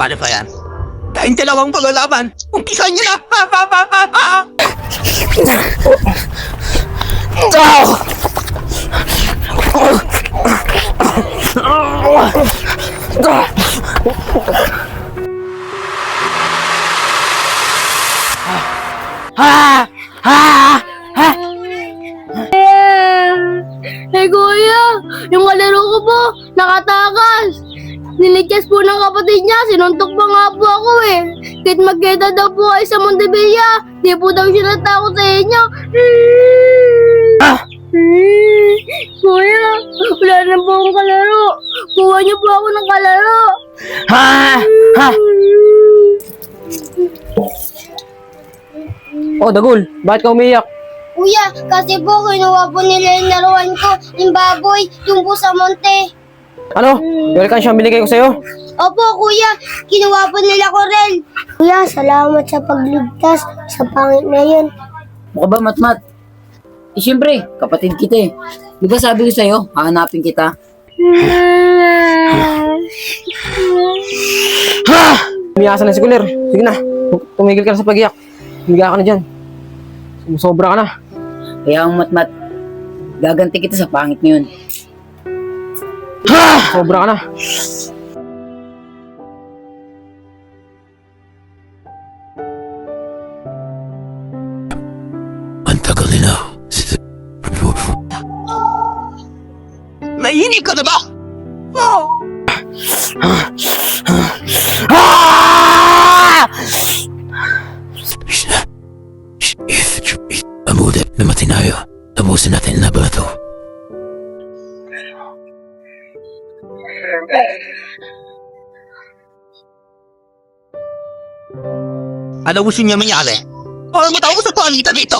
Paano ba yan? Tayong dalawang paglalaban. Umpisan niyo na! Eh kuya, yung kalaro ko po, nakatakas. Niligtas po ng kapatid niya, sinuntok pa nga po ako eh. Kahit magkita daw po kayo sa Montevilla, di po daw siya natakot sa inyo. Kuya, wala na po akong kalaro. Kuha niyo po ako ng kalaro. Oh, Dagul, bakit ka umiyak? Kuya, kasi po kinuha po nila yung laruan ko, yung baboy, yung po sa monte. Ano? Welcome siyang binigay ko sa'yo. Opo, kuya. Kinuha po nila ko rin. Kuya, salamat sa pagligtas sa pangit na yun. Mukha ba, Matmat? Eh, siyempre, kapatid kita eh. Di ba sabi ko sa'yo, hahanapin kita? Umiyasan na si Kulir. Sige na, tumigil ka na sa pag-iyak. Humiga ka na dyan. Sobra ka na. Kaya ang Matmat, gaganti kita sa pangit na yun. Sobra ka na. Ang tagal nila. Naiinig ka na ba? Oh! Amudip na matinayo. Tapusin natin na ba ito? Ano gusto niya mangyari? Para matapos sa panitan dito.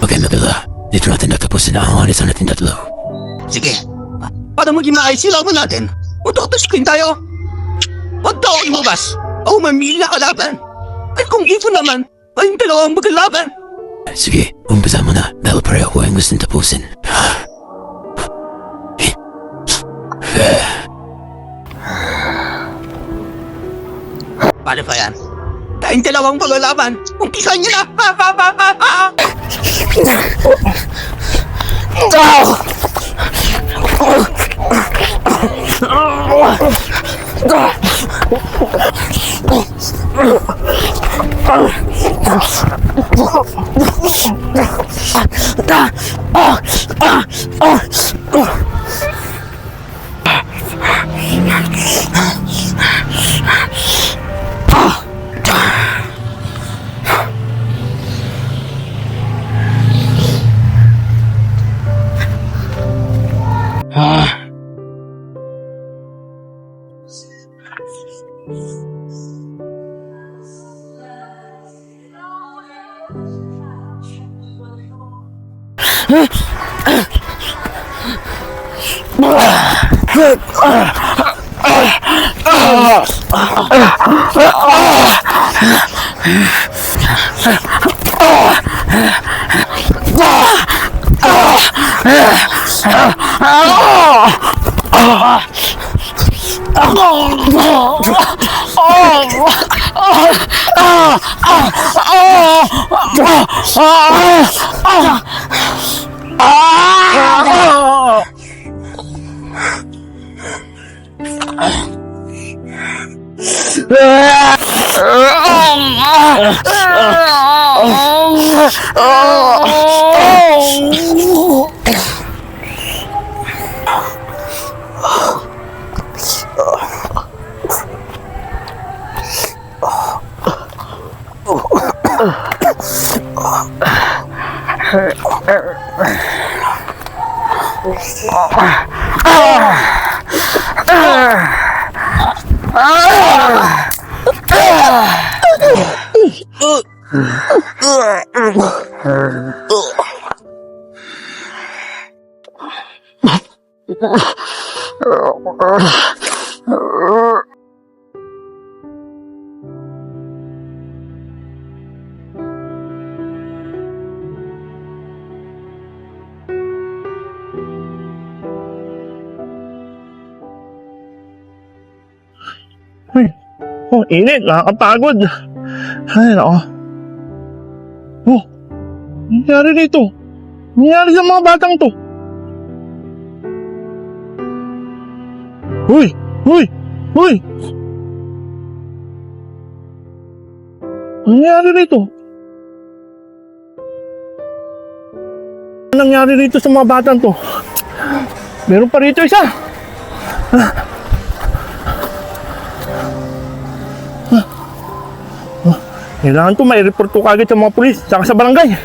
Okay, Mabila. Dito natin natapusin na ang alisan natin tatlo. Sige. Para maging maayos yung laban natin, magtotoskin tayo. Huwag daw ang lumabas. O mamili na kalaban. At kung ito naman, ay yung dalawang magkalaban. Sige, umpisa mo na dahil pareho ko ang gustong tapusin. Paano ba yan? Tayong dalawang paglalaban. Umpisan niyo na! Oh, init. Nakakapagod. Ay, nako. Oh, ano nangyari dito? Ano nangyari sa mga batang to? Uy! Uy! Uy! Ano nangyari dito? Ano nangyari dito sa mga batang to? Meron pa rito isa! Kailangan to, may report ko kagad sa mga pulis, saka sa barangay.